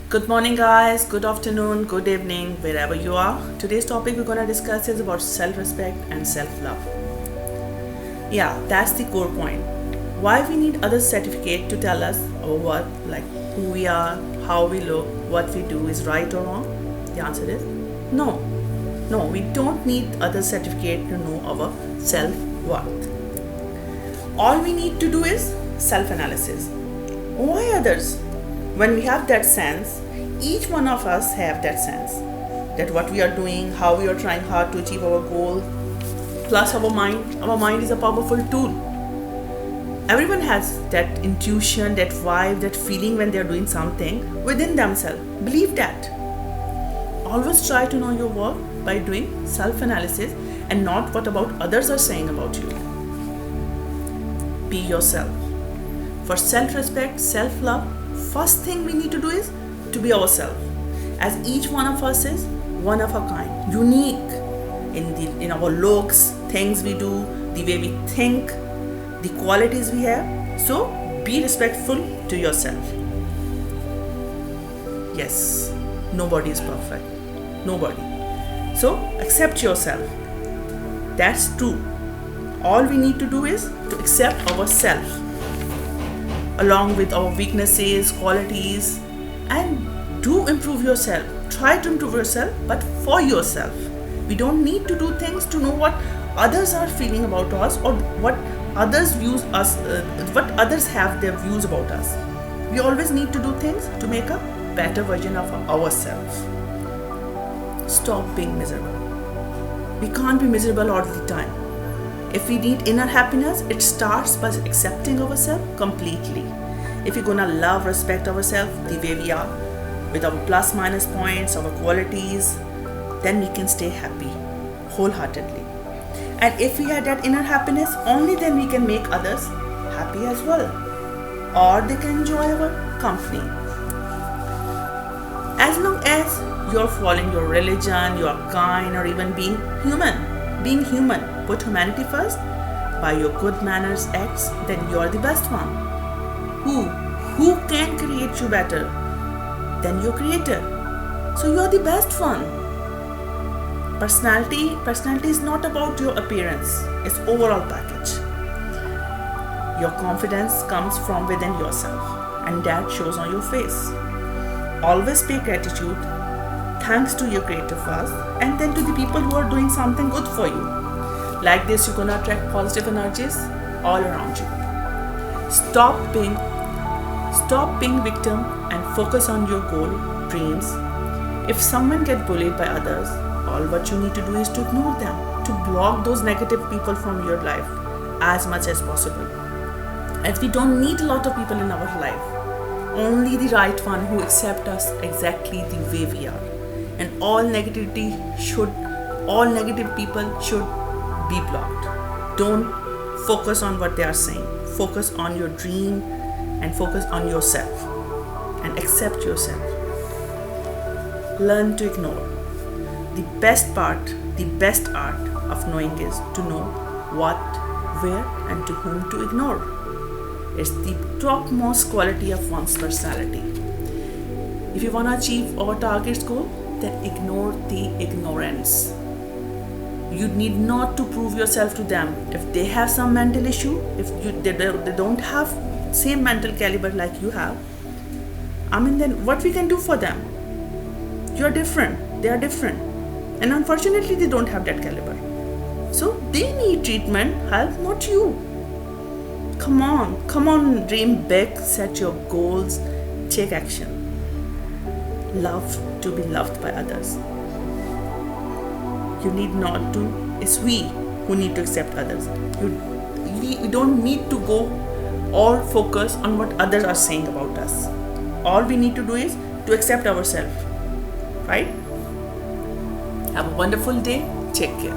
Good morning, guys. Good afternoon, good evening, wherever you are. Today's topic we're going to discuss is about self respect and self love. Yeah, that's the core point. Why we need others' certificate to tell us our worth, like who we are, how we look, what we do is right or wrong? The answer is no. No, we don't need others' certificate to know our self worth. All we need to do is self analysis. Why others? When we have that sense, each one of us have that sense that what we are doing, how we are trying hard to achieve our goal, plus our mind is a powerful tool. Everyone has that intuition, that vibe, that feeling when they are doing something within themselves. Believe that. Always try to know your work by doing self-analysis and not what about others are saying about you. Be yourself. For self-respect, self-love, first thing we need to do is to be ourselves, as each one of us is one of a kind, unique in our looks, things we do, the way we think, the qualities we have. So be respectful to yourself. Yes, nobody is perfect. Nobody. So accept yourself. That's true. All we need to do is to accept ourselves along with our weaknesses, qualities, and do improve yourself. Try to improve yourself, but for yourself. We don't need to do things to know what others are feeling about us or what others views us, what others have their views about us. We always need to do things to make a better version of ourselves. Stop being miserable. We can't be miserable all the time. If we need inner happiness, it starts by accepting ourselves completely. If we're gonna love, respect ourselves the way we are, with our plus minus points, our qualities, then we can stay happy wholeheartedly. And if we had that inner happiness, only then we can make others happy as well, or they can enjoy our company. As long as you're following your religion, you are kind, or even being human, put humanity first by your good manners acts, then you're the best one. Who can create you better than your creator? So you're the best one. Personality is not about your appearance, it's overall package. Your confidence comes from within yourself, and that shows on your face. Always pay gratitude, thanks to your creator first, and then to the people who are doing something good for you. Like this, you're gonna attract positive energies all around you. Stop being victim and focus on your goal, dreams. If someone gets bullied by others, all what you need to do is to ignore them, to block those negative people from your life as much as possible. As we don't need a lot of people in our life, only the right one who accept us exactly the way we are. And all negative people should be blocked. Don't focus on what they are saying. Focus on your dream and focus on yourself and accept yourself. Learn to ignore. The best art of knowing is to know what, where, and to whom to ignore. It's the topmost quality of one's personality. If you want to achieve our target's goal, then ignore the ignorance. You need not to prove yourself to them. If they have some mental issue, if they don't have same mental caliber like you have, then what we can do for them? You're different, they are different, and unfortunately they don't have that caliber. So they need treatment, help, not you. Come on, dream big, set your goals, take action. Love to be loved by others. You need not to, it's we who need to accept others. We don't need to go or focus on what others are saying about us. All we need to do is to accept ourselves, right? Have a wonderful day. Take care.